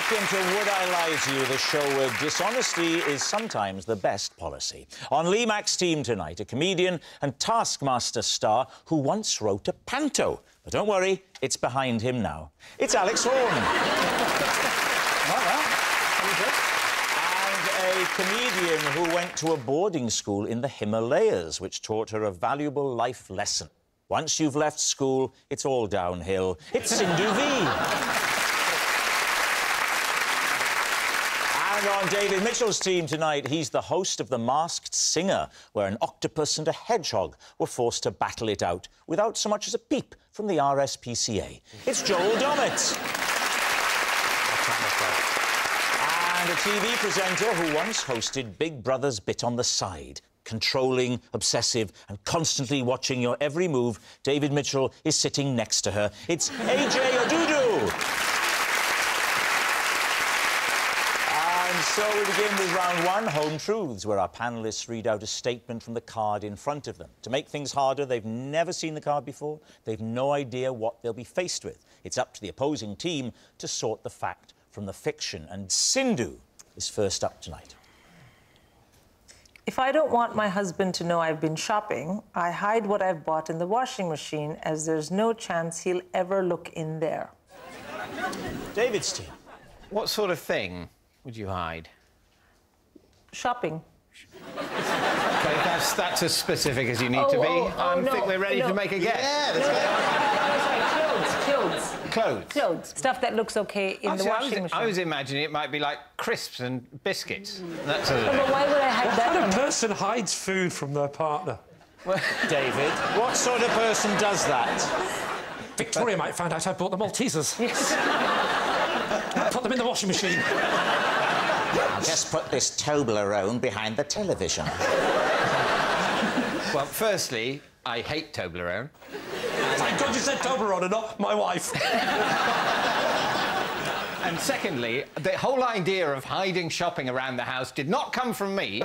Welcome to Would I Lie to You, the show where dishonesty is sometimes the best policy. On Lee Mack's team tonight, a comedian and Taskmaster star who once wrote a panto. But don't worry, it's behind him now. It's Alex Horne. And a comedian who went to a boarding school in the Himalayas, which taught her a valuable life lesson. Once you've left school, it's all downhill. It's Sindhu Vee. And on David Mitchell's team tonight, he's the host of The Masked Singer, where an octopus and a hedgehog were forced to battle it out without so much as a peep from the RSPCA. It's Joel Dommett. And a TV presenter who once hosted Big Brother's Bit on the Side. Controlling, obsessive and constantly watching your every move, David Mitchell is sitting next to her. It's AJ Odudu. And so we begin with round one, Home Truths, where our panellists read out a statement from the card in front of them. To make things harder, they've never seen the card before. They've no idea what they'll be faced with. It's up to the opposing team to sort the fact from the fiction. And Sindhu is first up tonight. If I don't want my husband to know I've been shopping, I hide what I've bought in the washing machine, as there's no chance he'll ever look in there. David's team. What sort of thing would you hide? Shopping. OK, that's as specific as you need to be. I think we're ready to make a guess. Yeah, let's go. Clothes. Stuff that looks OK in the washing machine. I was imagining it might be like crisps and biscuits. That's But why would I hide that? What kind of person hides food from their partner? David, what sort of person does that? Victoria might find out I bought the Maltesers. Yes. Put them in the washing machine. I'll just put this Toblerone behind the television. Well, firstly, I hate Toblerone. Thank God you said Toblerone and not my wife. And secondly, the whole idea of hiding shopping around the house did not come from me.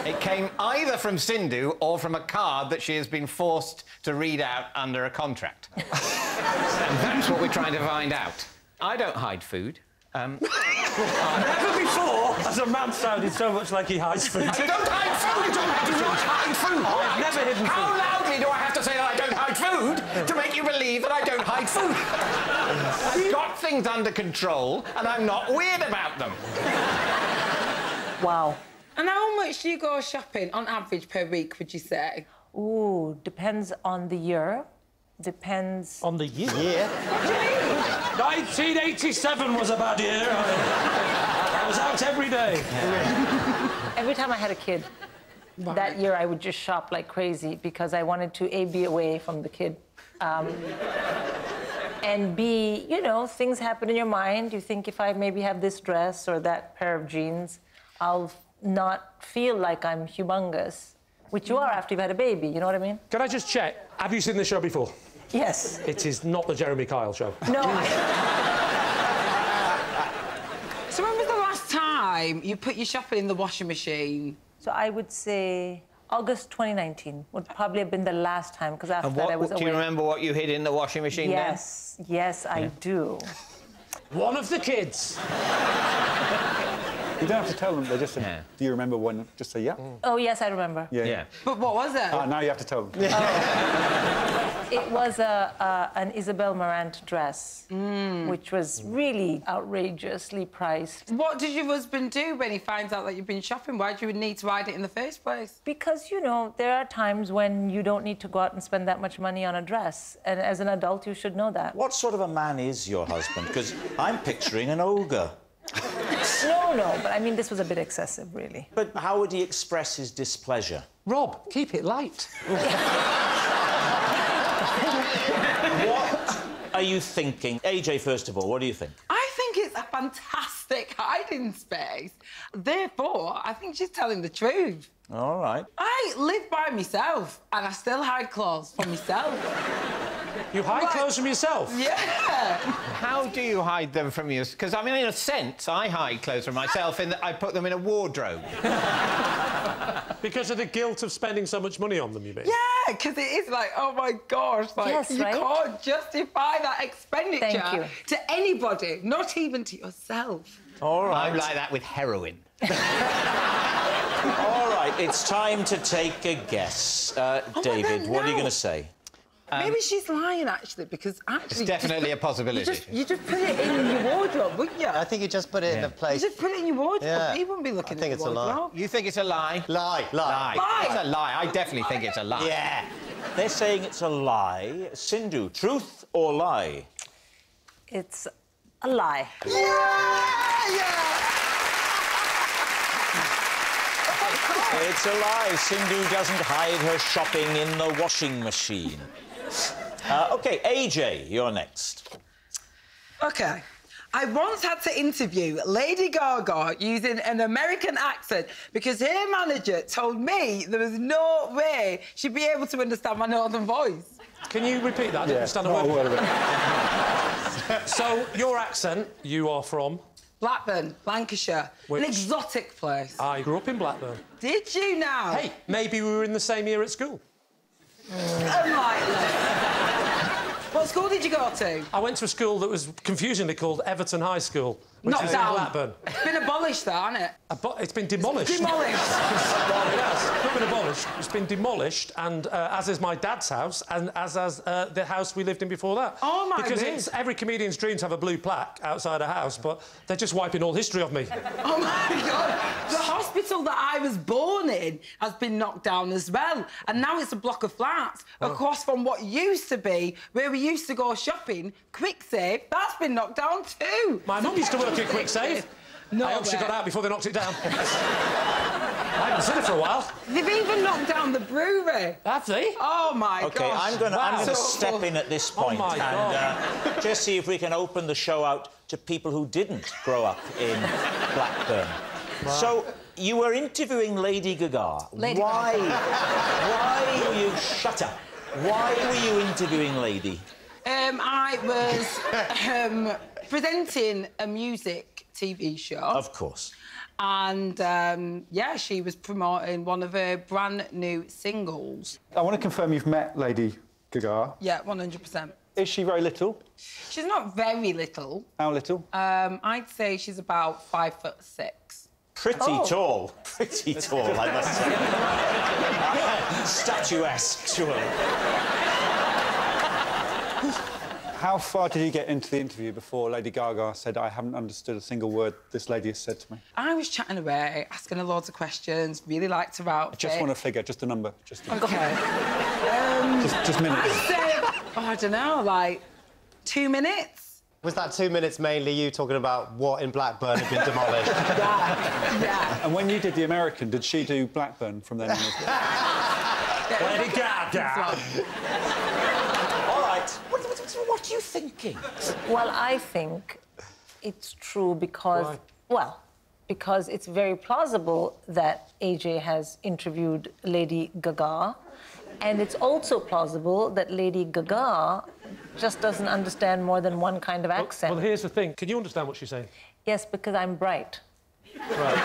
It came either from Sindhu or from a card that she has been forced to read out under a contract. And that's what we're trying to find out. I don't hide food. Never before has a man sounded so much like he hides food. I don't hide food! I do not hide food! I've never hidden food. How loudly do I have to say that I don't hide food to make you believe that I don't hide food? I've got things under control and I'm not weird about them. Wow. And how much do you go shopping on average per week, would you say? Ooh, depends on the year. Depends... On the year? Yeah. 1987 was a bad year. I was out every day. Every time I had a kid, that year I would just shop like crazy because I wanted to, A, be away from the kid, and B, you know, things happen in your mind. You think if I maybe have this dress or that pair of jeans, I'll not feel like I'm humongous, which you are after you've had a baby, you know what I mean? Can I just check, have you seen this show before? Yes. It is not the Jeremy Kyle show. No. So when was the last time you put your shopping in the washing machine? So I would say August 2019 would probably have been the last time, because after that I was away. Do you remember what you hid in the washing machine then? Yes, I do. One of the kids. You don't have to tell them. They just say, do you remember one? Just say, yeah. Oh, yes, I remember. Yeah. But what was it? Now you have to tell them. It was an Isabel Marant dress, which was really outrageously priced. What did your husband do when he finds out that you've been shopping? Why do you need to hide it in the first place? Because, you know, there are times when you don't need to go out and spend that much money on a dress. And as an adult, you should know that. What sort of a man is your husband? Because I'm picturing an ogre. No, but I mean, this was a bit excessive, really. But how would he express his displeasure? Rob, keep it light. What are you thinking? AJ, first of all, what do you think? I think it's a fantastic hiding space. Therefore, I think she's telling the truth. All right. I live by myself, and I still hide clothes from myself. You hide clothes from yourself? Yeah. How do you hide them from you? Because, I mean, in a sense, I hide clothes from myself in that I put them in a wardrobe. Because of the guilt of spending so much money on them, you mean? Yeah, because it is like, oh my gosh, like Yes, you right? can't justify that expenditure Thank you. to anybody, not even to yourself. All right. I'm like that with heroin. All right, it's time to take a guess. David, don't what are you know. going to say? Maybe she's lying, actually, because actually... It's definitely a possibility. You just put it in your wardrobe, wouldn't you? I think you just put it in a You place. just put it in your wardrobe. Yeah. He wouldn't be looking I think at it's your a lie. wardrobe. You think it's a lie? Lie. Lie. It's a lie. I definitely think it's a lie. Yeah. They're saying it's a lie. Sindhu, truth or lie? It's a lie. It's a lie. Sindhu doesn't hide her shopping in the washing machine. OK, AJ, you're next. OK. I once had to interview Lady Gaga using an American accent because her manager told me there was no way she'd be able to understand my northern voice. Can you repeat that? I didn't understand a not a word. word of it. So, your accent, you are from? Blackburn, Lancashire. Which? An exotic place. I grew up in Blackburn. Did you now? Hey, maybe we were in the same year at school. Unlikely. What school did you go to? I went to a school that was confusingly called Everton High School, which Knocked is down. in Blackburn. It's been abolished, though, hasn't it? It's been demolished. Demolished. Well, it has. Not been abolished. It's been demolished, and as is my dad's house, and as the house we lived in before that. Oh, my Because word. it's every comedian's dream to have a blue plaque outside a house, but they're just wiping all history of me. Oh, my God. The hospital that I was born in has been knocked down as well, and now it's a block of flats across from what used to be where we used to go shopping, Quick Save. That's been knocked down too. My mum used to work at Quick Save. No I hope she way. got out before they knocked it down. I haven't seen her for a while. They've even knocked down the brewery. Have they? Oh, my OK, gosh. I'm going Wow. to So- step in at this point my and just see if we can open the show out to people who didn't grow up in Blackburn. So, you were interviewing Lady Gaga. Lady Why were you... Shut up. Why were you interviewing Lady? I was presenting a music TV show. Of course. And, yeah, she was promoting one of her brand new singles. I want to confirm you've met Lady Gaga. Yeah, 100%. Is she very little? She's not very little. How little? I'd say she's about 5'6". Pretty tall. Pretty tall, I must say. Statuesque, surely. How far did you get into the interview before Lady Gaga said, I haven't understood a single word this lady has said to me? I was chatting away, asking her loads of questions, really liked her outfit. Just want a figure, just a number. Just OK. just minutes. I'd say, I don't know, like 2 minutes? Was that 2 minutes mainly you talking about what in Blackburn had been demolished? Yeah. And when you did the American, did she do Blackburn from then on as well? Lady Gaga. All right. What are you thinking? Well, I think it's true because... Why? Well, because it's very plausible that AJ has interviewed Lady Gaga, and it's also plausible that Lady Gaga just doesn't understand more than one kind of accent. Well, here's the thing. Can you understand what she's saying? Yes, because I'm bright. Right.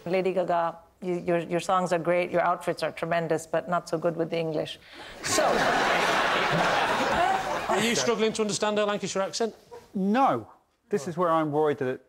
Lady Gaga, your songs are great, your outfits are tremendous, but not so good with the English. So... Are you struggling to understand her Lancashire accent? No. This is where I'm worried that it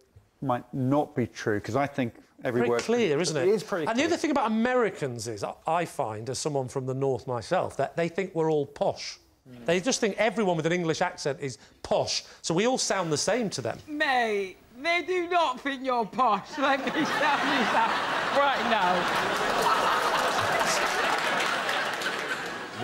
might not be true, because I think every Very word... clear, isn't it? It is pretty And clear. the other thing about Americans is, I find, as someone from the north myself, that they think we're all posh. They just think everyone with an English accent is posh, so we all sound the same to them. Mate, they do not think you're posh. Let me tell you that right now.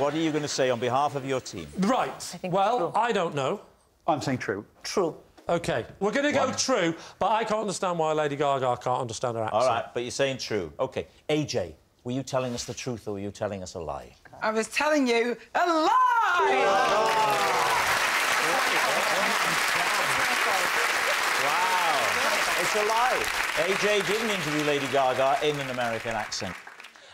What are you going to say on behalf of your team? Right. think Well, it's true. I don't know. I'm saying true. True. OK, we're going to go true, but I can't understand why Lady Gaga can't understand her accent. All right, but you're saying true. OK. AJ, were you telling us the truth or were you telling us a lie? I was telling you a lie! Wow. It's a lie. AJ didn't interview Lady Gaga in an American accent.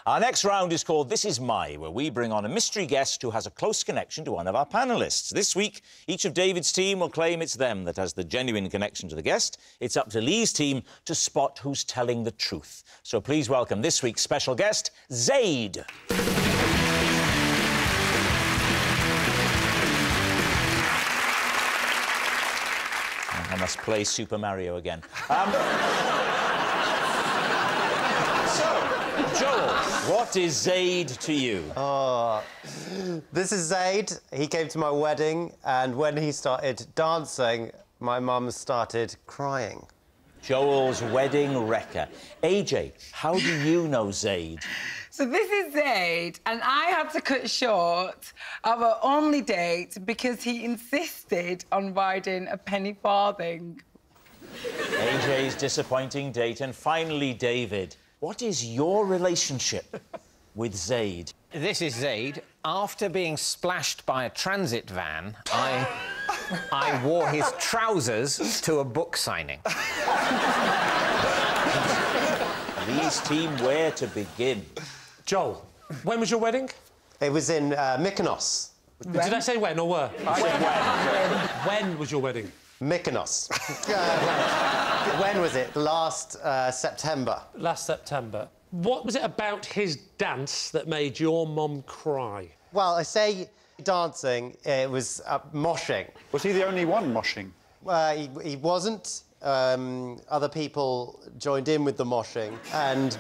Our next round is called This Is My, where we bring on a mystery guest who has a close connection to one of our panellists. This week, each of David's team will claim it's them that has the genuine connection to the guest. It's up to Lee's team to spot who's telling the truth. So please welcome this week's special guest, Zaid. I must play Super Mario again. Joel, what is Zaid to you? Oh, this is Zaid. He came to my wedding, and when he started dancing, my mum started crying. Joel's wedding wrecker. AJ, how do you know Zaid? So this is Zaid, and I had to cut short our only date because he insisted on riding a penny farthing. AJ's disappointing date. And finally, David, what is your relationship with Zaid? This is Zaid. After being splashed by a transit van, I wore his trousers to a book signing. Lee's team, where to begin? Joel, when was your wedding? It was in Mykonos. Did I say when or where? I said when. When was your wedding? Mykonos. When was it? Last September. Last September. What was it about his dance that made your mum cry? Well, I say dancing, it was moshing. Was he the only one moshing? He wasn't. Other people joined in with the moshing, and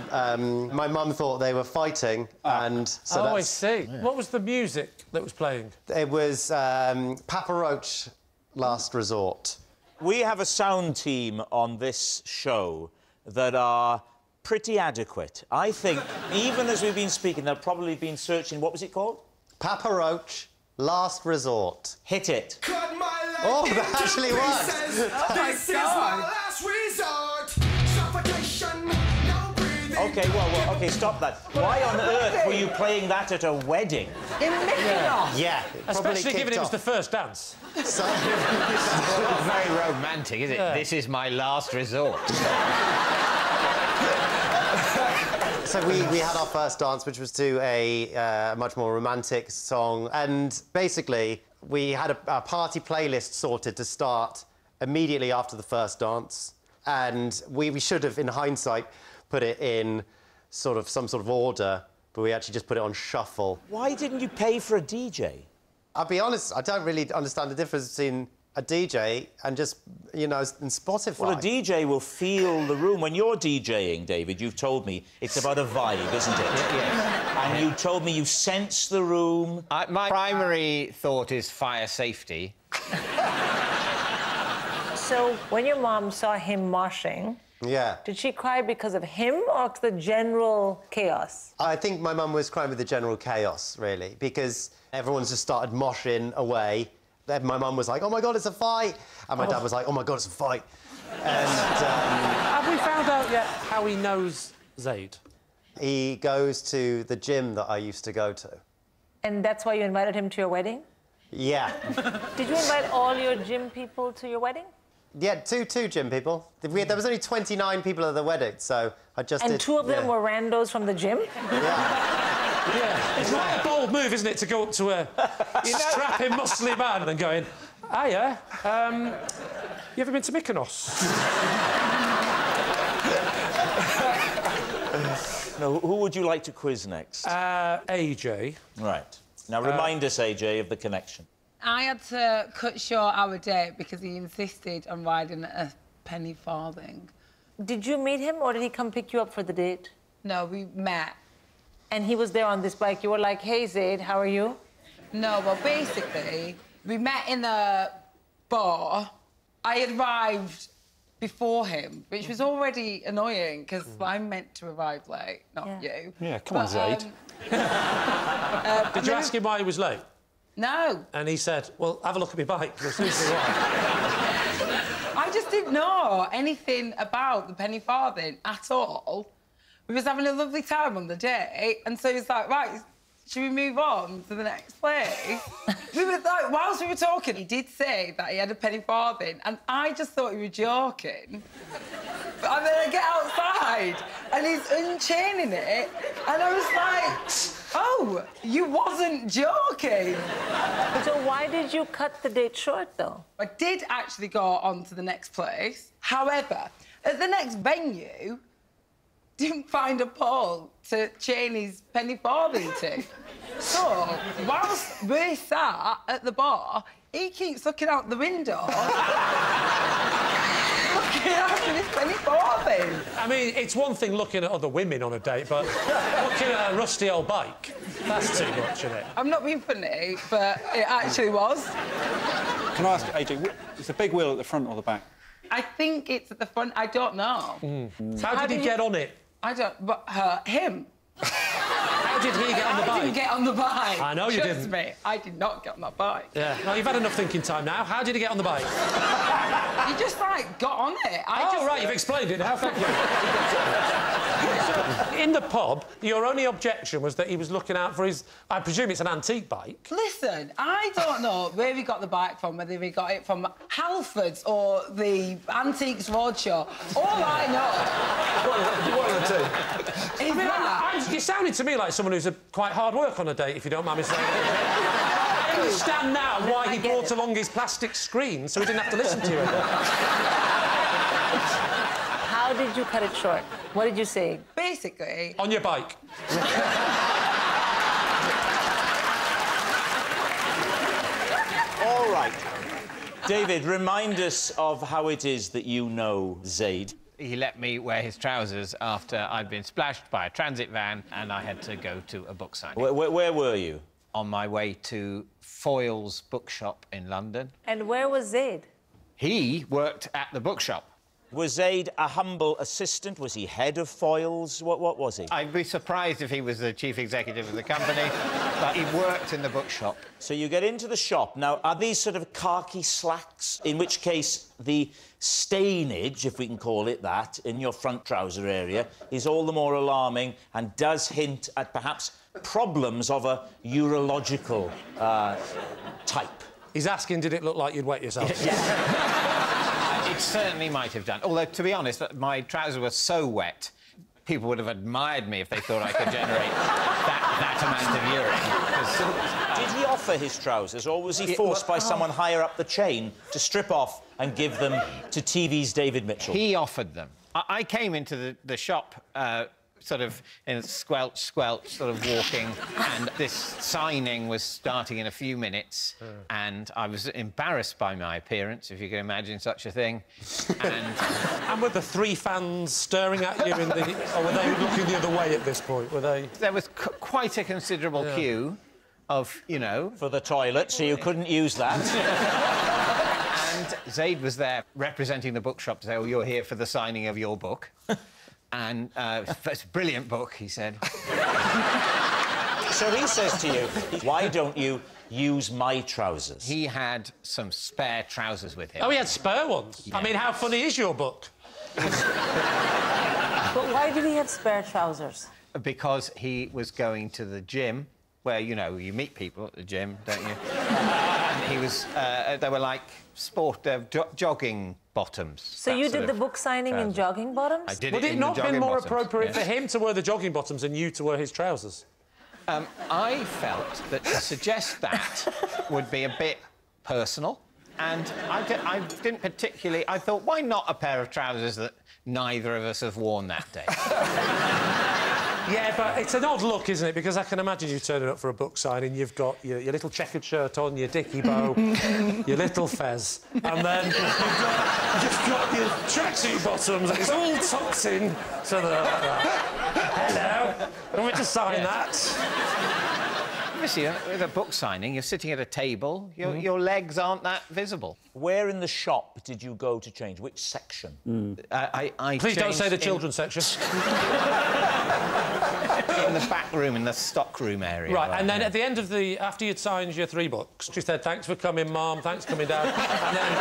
my mum thought they were fighting, and so I see. Yeah. What was the music that was playing? It was Papa Roach, Last Resort. We have a sound team on this show that are pretty adequate. I think, even as we've been speaking, they've probably been searching... What was it called? Papa Roach, Last Resort. Hit it. Oh, that actually worked. Oh, my God. Last resort. Suffocation, no breathing. OK, well, OK, stop that. Why on earth were you playing that at a wedding? In Mykonos? Yeah. Especially given it was the first dance. So... Not very romantic, is it? Yeah. This is my last resort. So we had our first dance, which was to a much more romantic song, and basically we had a party playlist sorted to start immediately after the first dance, and we should have, in hindsight, put it in some sort of order, but we actually just put it on shuffle. Why didn't you pay for a DJ? I'll be honest, I don't really understand the difference between a DJ and just, you know, and Spotify. Well, a DJ will feel the room. When you're DJing, David, you've told me it's about a vibe, isn't it? Yeah. And you told me you sense the room. My primary thought is fire safety. So, when your mom saw him moshing... Yeah. Did she cry because of him or the general chaos? I think my mum was crying with the general chaos, really, because everyone's just started moshing away. Then my mum was like, oh, my God, it's a fight. And my dad was like, oh, my God, it's a fight. And... Have we found out yet how he knows Zaid? He goes to the gym that I used to go to. And that's why you invited him to your wedding? Yeah. Did you invite all your gym people to your wedding? Yeah, two gym people. There was only 29 people at the wedding, so I just And did... two of them were randos from the gym? Yeah. Yeah. It's quite a bold move, isn't it, to go up to a strapping, muscly man and going, hiya, you ever been to Mykonos? No, who would you like to quiz next? AJ. Right. Now, remind us, AJ, of the connection. I had to cut short our date because he insisted on riding a penny farthing. Did you meet him or did he come pick you up for the date? No, we met. And he was there on this bike. You were like, hey, Zaid, how are you? No, well, basically, we met in a bar. I had arrived before him, which was already annoying because I'm meant to arrive late, not you. Yeah, come on, Zaid. Did you ask him why he was late? No. And he said, well, have a look at my bike. You'll see why. I just didn't know anything about the penny farthing at all. We was having a lovely time on the day, and so he's like, right, should we move on to the next place? We were like, whilst we were talking, he did say that he had a penny farthing, and I just thought he was joking. And then I get outside, and he's unchaining it, and I was like, oh, you wasn't joking. So why did you cut the date short, though? I did actually go on to the next place. However, at the next venue, didn't find a pole to chain his penny farthing to. So, whilst we're sat at the bar, he keeps looking out the window. Looking after his penny farthing. I mean, it's one thing looking at other women on a date, but looking at a rusty old bike, that's too much, isn't it? I'm not being funny, but it actually was. Can I ask, AJ, is the big wheel at the front or the back? I think it's at the front. I don't know. So how did he get on it? I don't... But him. How did he get on the bike? I didn't get on the bike. I know you Trust didn't. me, I did not get on that bike. Yeah. Well, you've had enough thinking time now. How did he get on the bike? He just, like, got on it. Right, you've explained it now. Thank you. In the pub, your only objection was that he was looking out for his... I presume it's an antique bike. Listen, I don't know where he got the bike from, whether he got it from Halfords or the Antiques Roadshow. All I know... What are the two? Is that... You sounded to me like someone who's quite hard work on a date, if you don't mind me saying. I understand now why he brought along his plastic screen so he didn't have to listen to you. How did you cut it short? What did you say? Basically... On your bike. All right. David, remind us of how it is that you know Zaid. He let me wear his trousers after I'd been splashed by a transit van and I had to go to a book signing. Where were you? On my way to Foyle's bookshop in London. And where was Zaid? He worked at the bookshop. Was Zaid a humble assistant? Was he head of Foyles? What was he? I'd be surprised if he was the chief executive of the company, but he worked in the bookshop. So you get into the shop. Now, are these sort of khaki slacks? In which case, the stainage, if we can call it that, in your front trouser area is all the more alarming and does hint at perhaps problems of a urological type. He's asking, did it look like you'd wet yourself? It certainly might have done. Although, to be honest, my trousers were so wet, people would have admired me if they thought I could generate that amount of urine. Did he offer his trousers, or was he forced by someone higher up the chain to strip off and give them to TV's David Mitchell? He offered them. I came into the shop sort of in a squelch, sort of walking, and this signing was starting in a few minutes, and I was embarrassed by my appearance, if you can imagine such a thing, and... And were the three fans staring at you in the... Or were they looking the other way at this point, were they...? There was quite a considerable queue of, you know... For the toilet, so you couldn't use that. And Zaid was there representing the bookshop to say, oh, you're here for the signing of your book. And it's a brilliant book, he said. So he says to you, why don't you use my trousers? He had some spare trousers with him. Oh, he had spare ones? Yeah. I mean, how funny is your book? But why did he have spare trousers? Because he was going to the gym, where, you know, you meet people at the gym, don't you? And he was... they were like jogging bottoms. So you did the book signing in jogging bottoms? I did. Would it not been more appropriate for Yes. him to wear the jogging bottoms and you to wear his trousers? I felt that to suggest that would be a bit personal, and I didn't particularly... I thought, why not a pair of trousers that neither of us have worn that day? Yeah, but it's an odd look, isn't it? Because I can imagine you turning up for a book signing, you've got your little checkered shirt on, your dicky bow, your little fez, and then you've got your tracksuit bottoms, and it's all tucked in, so they're like that. Hello, want me to sign that? Obviously, with a book signing, you're sitting at a table, your legs aren't that visible. Where in the shop did you go to change? Which section? Please don't say the children's section. In the back room, in the stock room area. Right, and then at the end of the... After you'd signed your 3 books, she said, thanks for coming, Mum, thanks for coming down. And then...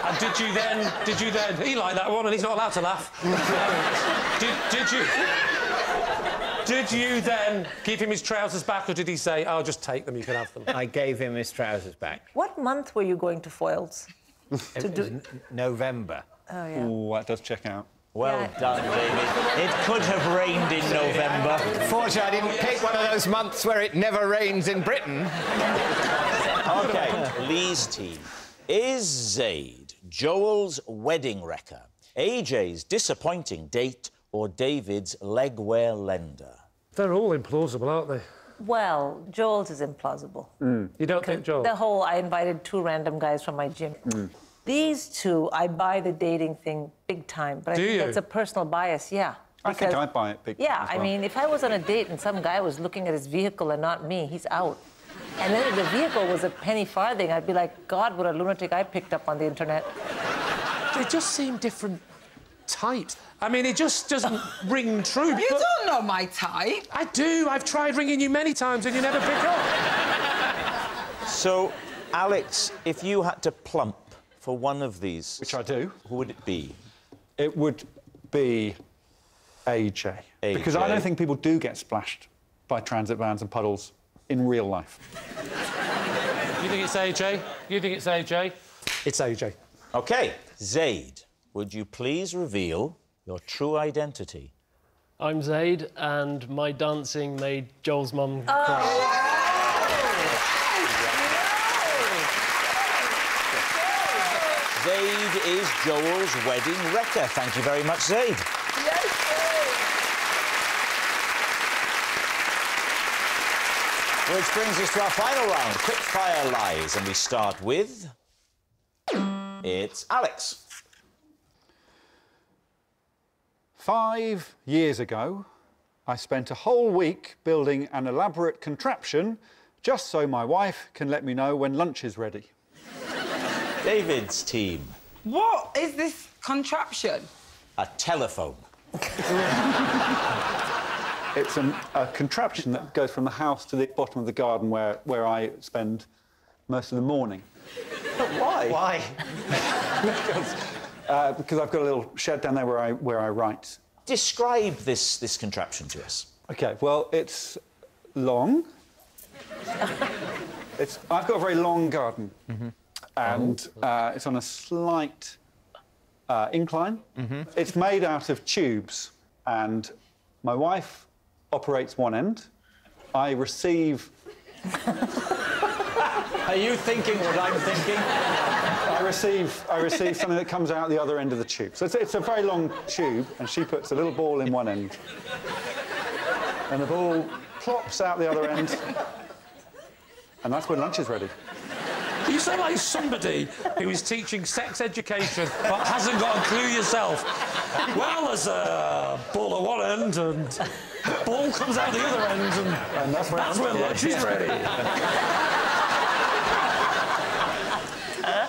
And did you then... He liked that one, and he's not allowed to laugh. Did you then give him his trousers back, or did he say, oh, just take them, you can have them? I gave him his trousers back. What month were you going to Foyles? It was November. Oh, yeah. Ooh, that does check out. Well done, David. It could have rained in November. Fortunately, I didn't pick one of those months where it never rains in Britain. OK, Lee's team. Is Zaid Joel's wedding wrecker, AJ's disappointing date, or David's legwear lender? They're all implausible, aren't they? Well, Joel's is implausible. You don't think Joel? The whole, I invited 2 random guys from my gym. These 2, I buy the dating thing big time. But I think that's a personal bias, yeah. I think I buy it big time Yeah, as well. I mean, if I was on a date and some guy was looking at his vehicle and not me, he's out. And then if the vehicle was a penny farthing, I'd be like, God, what a lunatic I picked up on the internet. They just seem different types. I mean, it just doesn't ring true. You don't know my type. I do. I've tried ringing you many times and you never pick up. So, Alex, if you had to plump for one of these... Which I do. Who would it be? It would be AJ. Because I don't think people do get splashed by transit vans and puddles in real life. You think it's AJ? You think it's AJ? It's AJ. OK, Zaid, would you please reveal your true identity? I'm Zaid, and my dancing made Joel's mum cry. Zaid is Joel's wedding wrecker. Thank you very much, Zaid. Which brings us to our final round, quick-fire lies, and we start with... It's Alex. 5 years ago, I spent a whole week building an elaborate contraption just so my wife can let me know when lunch is ready. David's team. What is this contraption? A telephone. It's a contraption that goes from the house to the bottom of the garden where I spend most of the morning. But why? Why? Because I've got a little shed down there where I write. Describe this contraption to us. OK, well, it's long. I've got a very long garden. And it's on a slight incline. It's made out of tubes, and my wife operates one end. I receive... Are you thinking what I'm thinking? I receive something that comes out the other end of the tube. So it's a very long tube, and she puts a little ball in one end. And the ball plops out the other end. And that's when lunch is ready. You sound like somebody who is teaching sex education but hasn't got a clue yourself. Well, there's a ball at one end and the ball comes out the other end and that's when lunch is ready.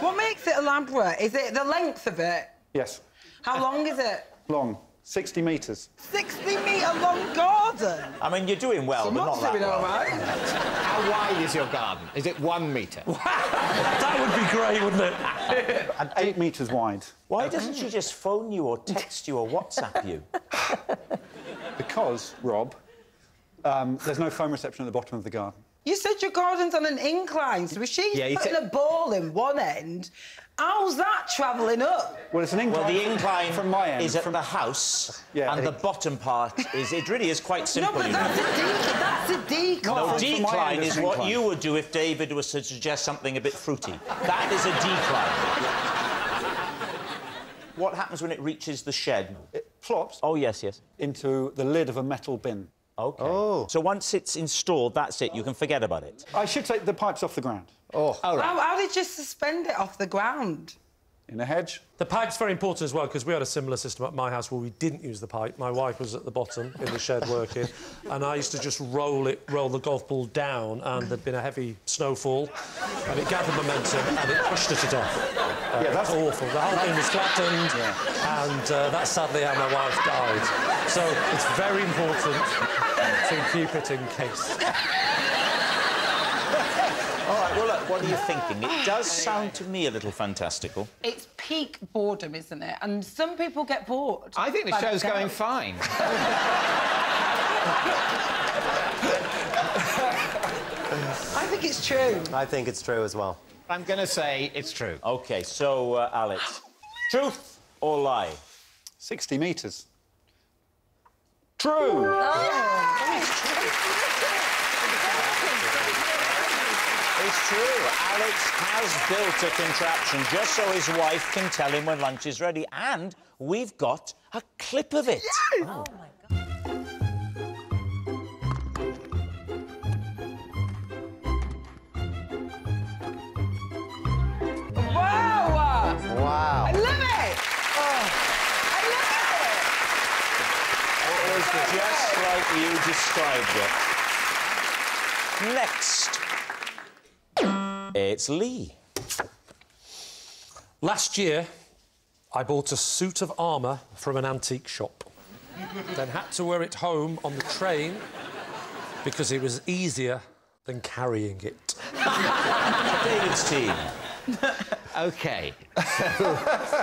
What makes it elaborate? Is it the length of it? Yes. How long is it? Long. 60 metres. 60-metre long garden? I mean, you're doing well, but not that doing well. all right. How wide is your garden? Is it 1 metre? That would be great, wouldn't it? And 8 metres wide. Why doesn't she just phone you or text you or WhatsApp you? Because, Rob, there's no phone reception at the bottom of the garden. You said your garden's on an incline, so if she's putting a ball in one end, how's that travelling up? Well, it's an incline. Well, the incline from my end is at the house, Yeah, and the bottom part is... It really is quite simple, No, but you know. that's a decline. No, from my decline end, it's is an what incline. you would do if David was to suggest something a bit fruity. That is a decline. What happens when it reaches the shed? It plops Oh, yes, yes. into the lid of a metal bin. OK. Oh. So once it's installed, that's it. You can forget about it. I should take the pipes off the ground. Oh, all right. How did you suspend it off the ground? In a hedge. The pipe's very important as well, because we had a similar system at my house where we didn't use the pipe. My wife was at the bottom in the shed working, and I used to just roll the golf ball down, and there'd been a heavy snowfall, and it gathered momentum, and it pushed her to death. Yeah, that's awful. The whole thing was flattened, and that's sadly how my wife died. So it's very important to keep it in case. All right, well, look, what are you thinking? It does sound to me a little fantastical. It's peak boredom, isn't it? And some people get bored. I think the show's going fine. I think it's true. I think it's true as well. I'm going to say it's true. OK, so, Alex, truth or lie? 60 metres. True! It's true. Alex has built a contraption just so his wife can tell him when lunch is ready. And we've got a clip of it. Yes! Oh, my God. Wow! Wow. I love it! Oh, I love It was just like you described it. Next. It's Lee. Last year, I bought a suit of armour from an antique shop. Then had to wear it home on the train because it was easier than carrying it. David's team. OK. So,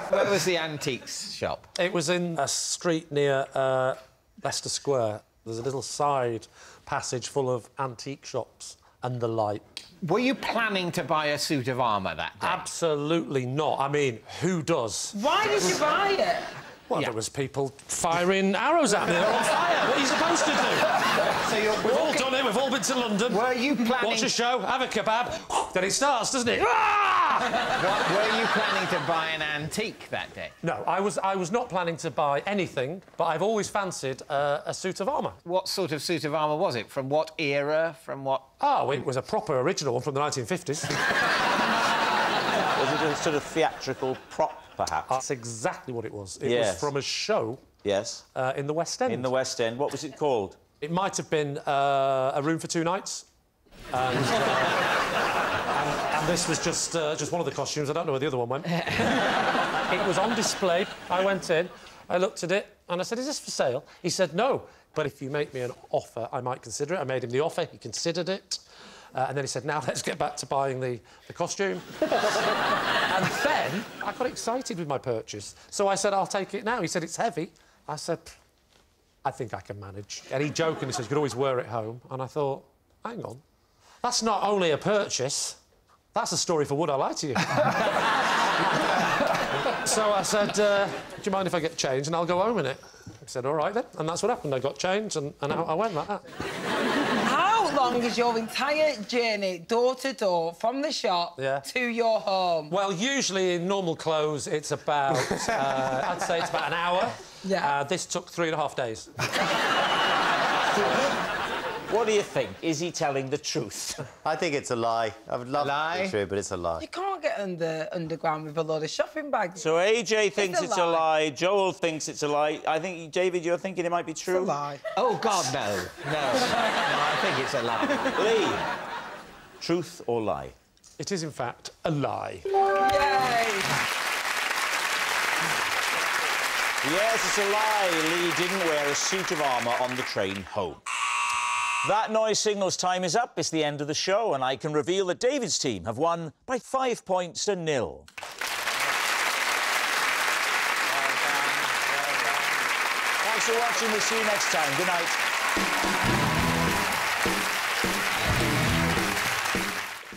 where was the antiques shop? It was in a street near Leicester Square. There's a little side passage full of antique shops and the like. Were you planning to buy a suit of armour that day? Absolutely not. I mean, who does? it. Why did you buy it? Well, there was people firing arrows at me. They're on fire. What are you supposed to do? So We've all done it. We've all been to London. Were you planning... Watch a show, have a kebab, then it starts, doesn't it? Were you planning to buy an antique that day? No, I was not planning to buy anything, but I've always fancied a suit of armour. What sort of suit of armour was it? From what era? From what... Oh, it was a proper original one from the 1950s. Was it a sort of theatrical prop, perhaps? That's exactly what it was. It Yes. was from a show Yes. in the West End. In the West End. What was it called? It might have been A Room for Two Nights. And this was just one of the costumes. I don't know where the other one went. It was on display. I went in, I looked at it, and I said, "Is this for sale?" He said, "No, but if you make me an offer, I might consider it." I made him the offer, he considered it. And then he said, "Now let's get back to buying the costume." And then I got excited with my purchase. So I said, "I'll take it now." He said, "It's heavy." I said, "I think I can manage." And he jokingly said, "You could always wear it home." And I thought, hang on. That's not only a purchase, that's a story for Would I Lie to You? So I said, "Do you mind if I get changed and I'll go home in it?" He said, "All right, then." And that's what happened. I got changed and out I went like that. How long is your entire journey, door to door, from the shop to your home? Well, usually in normal clothes, it's about, I'd say it's about an hour. Yeah. This took 3.5 days. What do you think? Is he telling the truth? I think it's a lie. I would love it to be true, but it's a lie. You can't get underground with a load of shopping bags. So AJ thinks it's a lie. Joel thinks it's a lie. I think, David, you're thinking it might be true? It's a lie. Oh, God, no. No, I think it's a lie. Lee, truth or lie? It is, in fact, a lie. Yay! Yes, it's a lie. Lee didn't wear a suit of armour on the train home. That noise signals time is up. It's the end of the show, and I can reveal that David's team have won by 5 points to 0. Thanks for watching. We'll see you next time. Good night.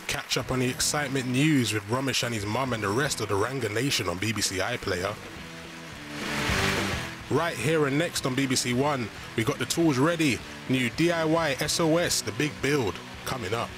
Catch up on the excitement news with Ramesh and his mum and the rest of the Ranga Nation on BBC iPlayer. Right here and next on BBC One, we got the tools ready. New DIY SOS, the big build, coming up.